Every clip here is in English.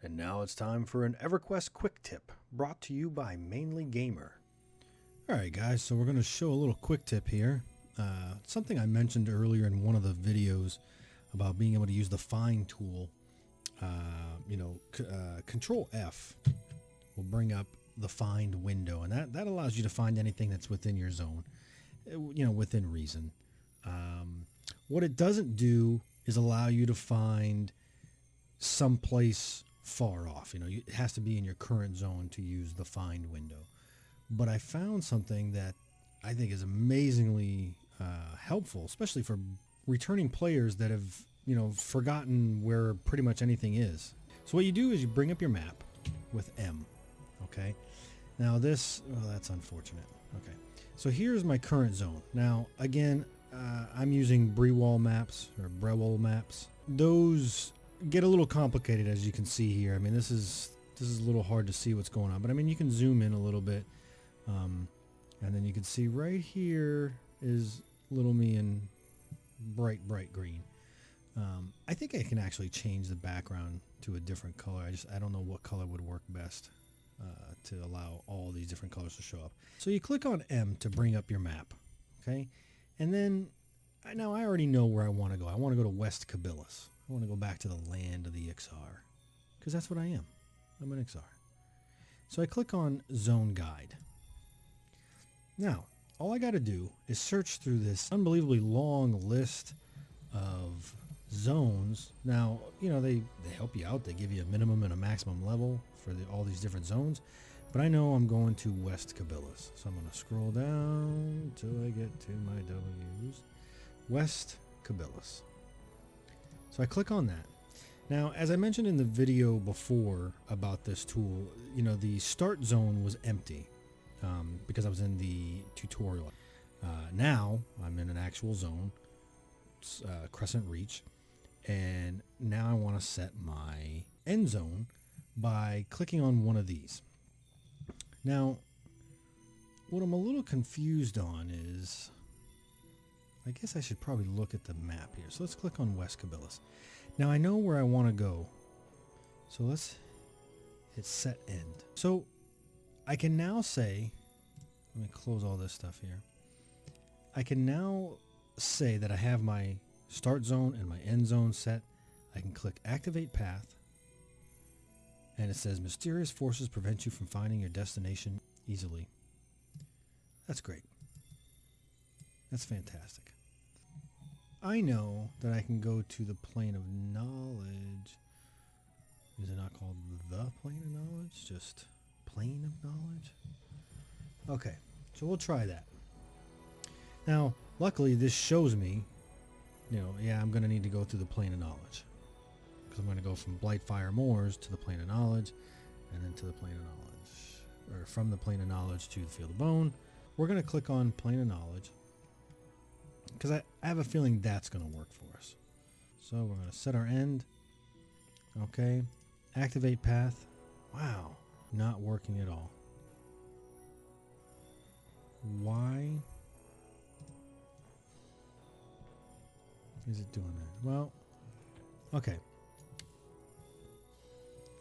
And now it's time for an EverQuest quick tip brought to you by Mainly Gamer. Alright guys, so we're going to show a little quick tip here. Something I mentioned earlier in one of the videos about being able to use the find tool. Control F will bring up the find window, and that allows you to find anything that's within your zone, within reason. What it doesn't do is allow you to find someplace far off. It has to be in your current zone to use the find window. But I found something that I think is amazingly helpful, especially for returning players that have forgotten where pretty much anything is. So what you do is you bring up your map with M. Okay, now that's unfortunate. Okay, so here's my current zone. Now again, I'm using Brewall maps or Brewall maps. Those get a little complicated, as you can see here. I mean, this is a little hard to see what's going on, but I mean, you can zoom in a little bit, and then you can see right here is little me in bright green. I think I can actually change the background to a different color. I don't know what color would work best to allow all these different colors to show up. So you click on M to bring up your map, okay? And then now I already know where I want to go. I want to go to West Cabillas. I want to go back to the land of the Ixar, because that's what I am. I'm an Ixar. So I click on Zone Guide. Now, all I got to do is search through this unbelievably long list of zones. Now, they help you out. They give you a minimum and a maximum level for all these different zones. But I know I'm going to West Cabillas. So I'm going to scroll down till I get to my W's. West Cabillas. So I click on that. Now, as I mentioned in the video before about this tool, the start zone was empty because I was in the tutorial. Now I'm in an actual zone, Crescent Reach, and now I want to set my end zone by clicking on one of these. Now, what I'm a little confused on is, I guess I should probably look at the map here. So let's click on West Cabillas. Now I know where I want to go. So let's hit set end. So I can now say, let me close all this stuff here. I can now say that I have my start zone and my end zone set. I can click activate path. And it says mysterious forces prevent you from finding your destination easily. That's great. That's fantastic. I know that I can go to the plane of knowledge. Is it not called the plane of knowledge? Just plane of knowledge? Okay, so we'll try that. Now, luckily this shows me, I'm going to need to go through the plane of knowledge. Because I'm going to go from Blightfire Moors to the plane of knowledge, and then to the plane of knowledge. Or from the plane of knowledge to the field of bone. We're going to click on plane of knowledge, because I have a feeling that's going to work for us. So we're going to set our end. Okay. Activate path. Wow. Not working at all. Why is it doing that? Well, okay.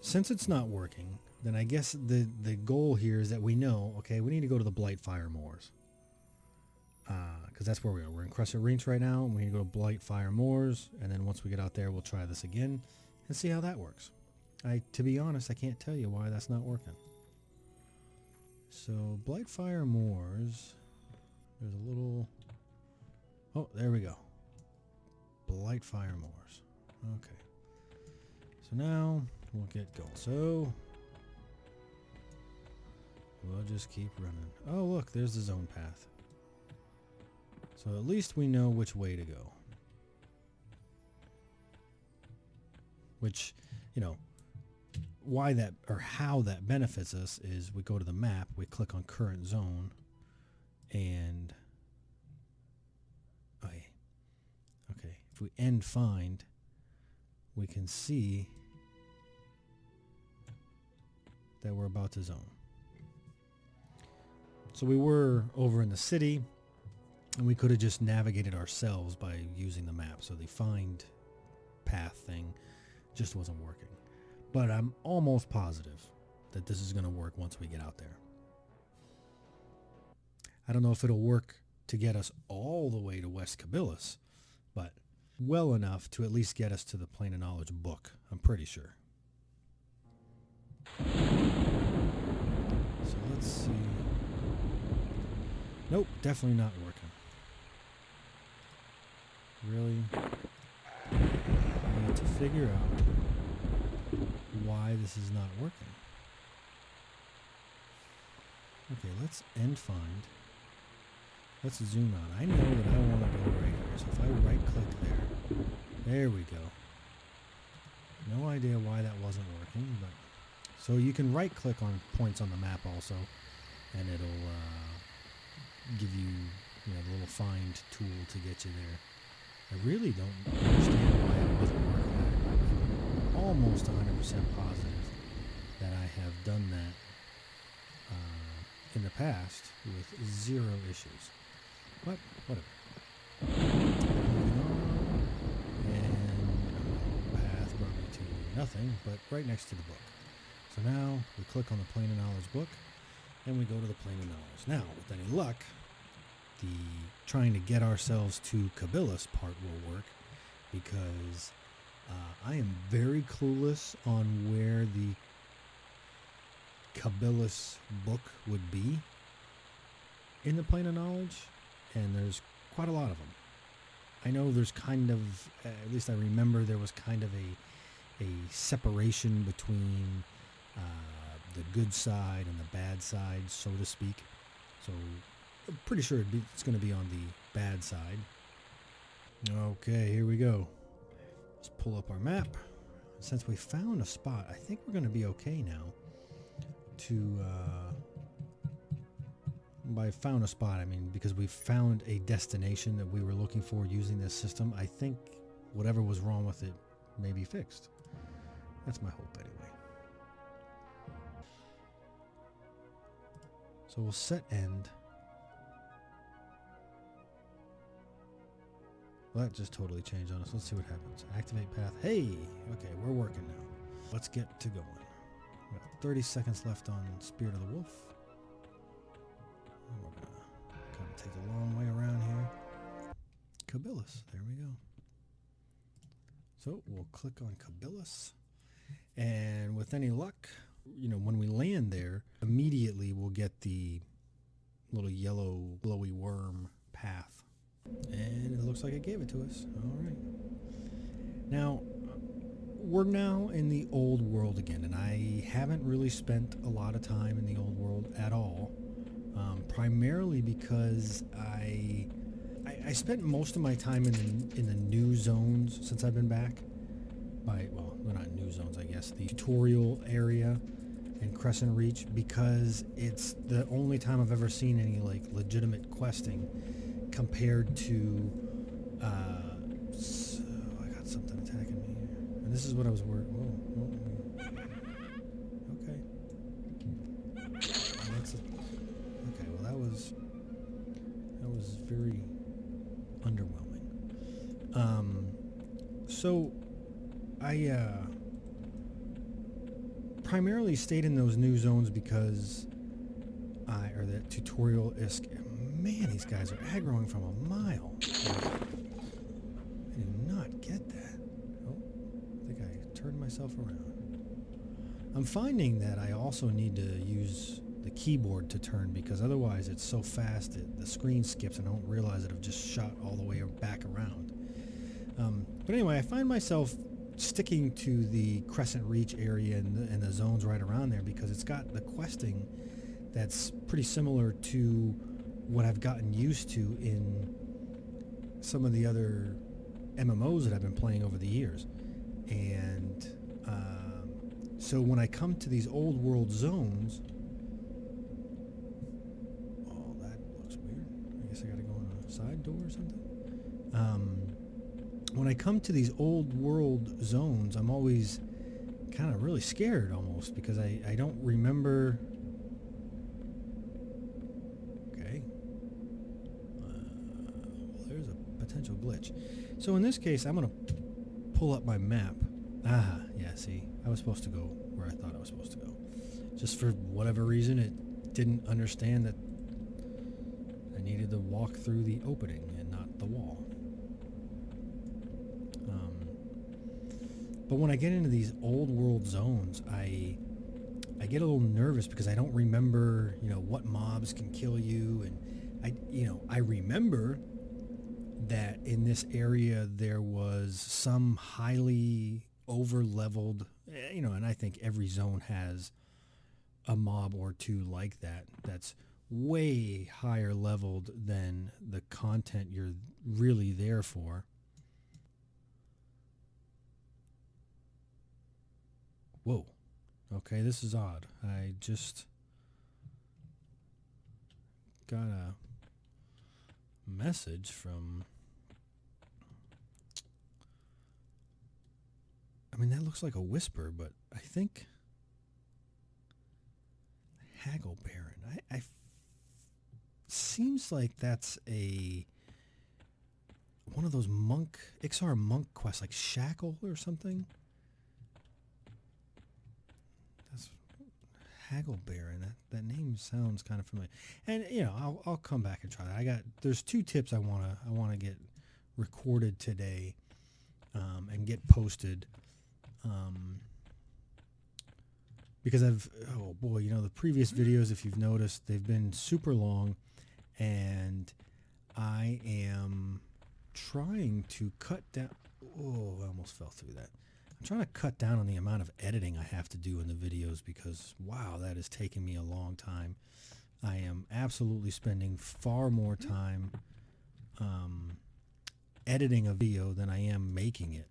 Since it's not working, then I guess the goal here is that we know, okay, we need to go to the Blightfire Moors. Because that's where we are. We're in Crescent Reach right now. We need to go to Blightfire Moors, and then once we get out there, we'll try this again and see how that works. To be honest, I can't tell you why that's not working. So Blightfire Moors, there's a little. Oh, there we go. Blightfire Moors. Okay. So now we'll get going. So we'll just keep running. Oh, look, there's the zone path. So at least we know which way to go. Which, why that or how that benefits us is we go to the map, we click on current zone, and okay, if we end find, we can see that we're about to zone. So we were over in the city, and we could have just navigated ourselves by using the map. So the find path thing just wasn't working. but I'm almost positive that this is going to work once we get out there. I don't know if it'll work to get us all the way to West Cabillas, but well enough to at least get us to the Plane of Knowledge book, I'm pretty sure. So let's see. Nope, definitely not working. Really? I need to figure out why this is not working. Okay, let's end find. Let's zoom out. I know that I want to go right here. So if I right click there we go. No idea why that wasn't working, but so you can right click on points on the map also, and it'll give you, the little find tool to get you there. I really don't understand why it wasn't working. I'm almost 100% positive that I have done that in the past with 0 issues. But whatever. Moving on, and path brought me to nothing, but right next to the book. So now we click on the Plane of Knowledge book, and we go to the Plane of Knowledge. Now, with any luck, the trying to get ourselves to Cabillas part will work, because I am very clueless on where the Cabillas book would be in the Plane of Knowledge, and there's quite a lot of them. I know there's kind of, at least I remember there was kind of a separation between the good side and the bad side, so to speak. So I'm pretty sure it's going to be on the bad side. Okay, here we go. Let's pull up our map. Since we found a spot, I think we're going to be okay now to by found a spot, I mean because we found a destination that we were looking for using this system. I think whatever was wrong with it may be fixed. That's my hope anyway. So we'll set end. Well, that just totally changed on us. Let's see what happens. Activate path. Hey! Okay, we're working now. Let's get to going. We got 30 seconds left on Spirit of the Wolf. And we're going to kind of take a long way around here. Cabillas. There we go. So we'll click on Cabillas. And with any luck, when we land there, immediately we'll get the little yellow glowy worm path. And it looks like it gave it to us. All right. Now, we're now in the old world again, and I haven't really spent a lot of time in the old world at all, primarily because I spent most of my time in the new zones since I've been back. Well, they're not new zones, I guess. The tutorial area in Crescent Reach, because it's the only time I've ever seen any legitimate questing compared to so I got something attacking me here, and this is what I was worried. Whoa. Okay. Okay. Well, that was very underwhelming. So I primarily stayed in those new zones because or that tutorial is. Man, these guys are aggroing from a mile. I did not get that. Oh, I think I turned myself around. I'm finding that I also need to use the keyboard to turn, because otherwise it's so fast that the screen skips and I don't realize that I've just shot all the way back around. But anyway, I find myself sticking to the Crescent Reach area and the zones right around there, because it's got the questing that's pretty similar to what I've gotten used to in some of the other MMOs that I've been playing over the years. And so when I come to these old world zones, oh, that looks weird. I guess I gotta go in a side door or something. When I come to these old world zones, I'm always kind of really scared almost, because I don't remember. Potential glitch. So in this case, I'm going to pull up my map. Ah, yes. see, I was supposed to go where I thought I was supposed to go. Just for whatever reason, it didn't understand that I needed to walk through the opening and not the wall. But when I get into these old world zones, I get a little nervous because I don't remember, what mobs can kill you, and I remember that in this area there was some highly over leveled, and I think every zone has a mob or two like that that's way higher leveled than the content you're really there for. Whoa. Okay, this is odd. I just got a message from... that looks like a whisper, but I think... Haggle Baron. I seems like that's one of those Ixar monk quests, like Shackle or something. That's Haggle Baron. That name sounds kind of familiar. And I'll come back and try that. There's 2 tips I wanna get recorded today, and get posted. Because the previous videos, if you've noticed, they've been super long, and I am trying to cut down. Oh, I almost fell through that. I'm trying to cut down on the amount of editing I have to do in the videos because, wow, that has taken me a long time. I am absolutely spending far more time editing a video than I am making it.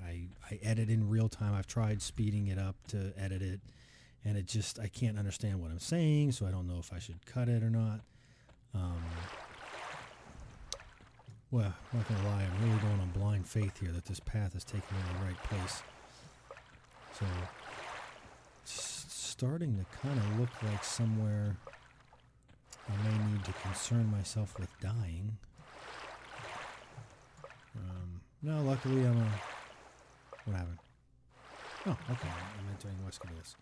I edit in real time. I've tried speeding it up to edit it, and I can't understand what I'm saying, so I don't know if I should cut it or not. Well, I'm not going to lie, I'm really going on blind faith here that this path is taking me to the right place. So, it's starting to kind of look like somewhere I may need to concern myself with dying. No, luckily what happened? Oh, okay, I'm entering West Cabilas.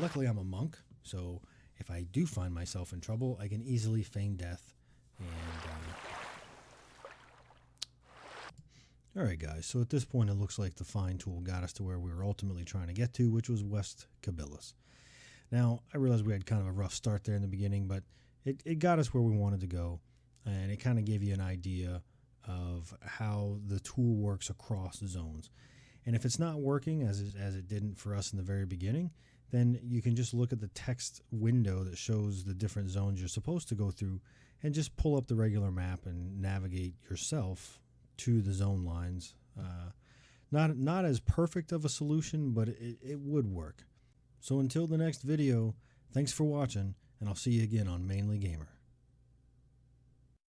Luckily I'm a monk, so if I do find myself in trouble, I can easily feign death. And alright guys, so at this point it looks like the find tool got us to where we were ultimately trying to get to, which was West Cabilas. Now, I realized we had kind of a rough start there in the beginning, but it got us where we wanted to go, and it kind of gave you an idea of how the tool works across zones. And if it's not working, as it didn't for us in the very beginning, then you can just look at the text window that shows the different zones you're supposed to go through and just pull up the regular map and navigate yourself to the zone lines. Not as perfect of a solution, but it would work. So until the next video, thanks for watching, and I'll see you again on Mainly Gamer.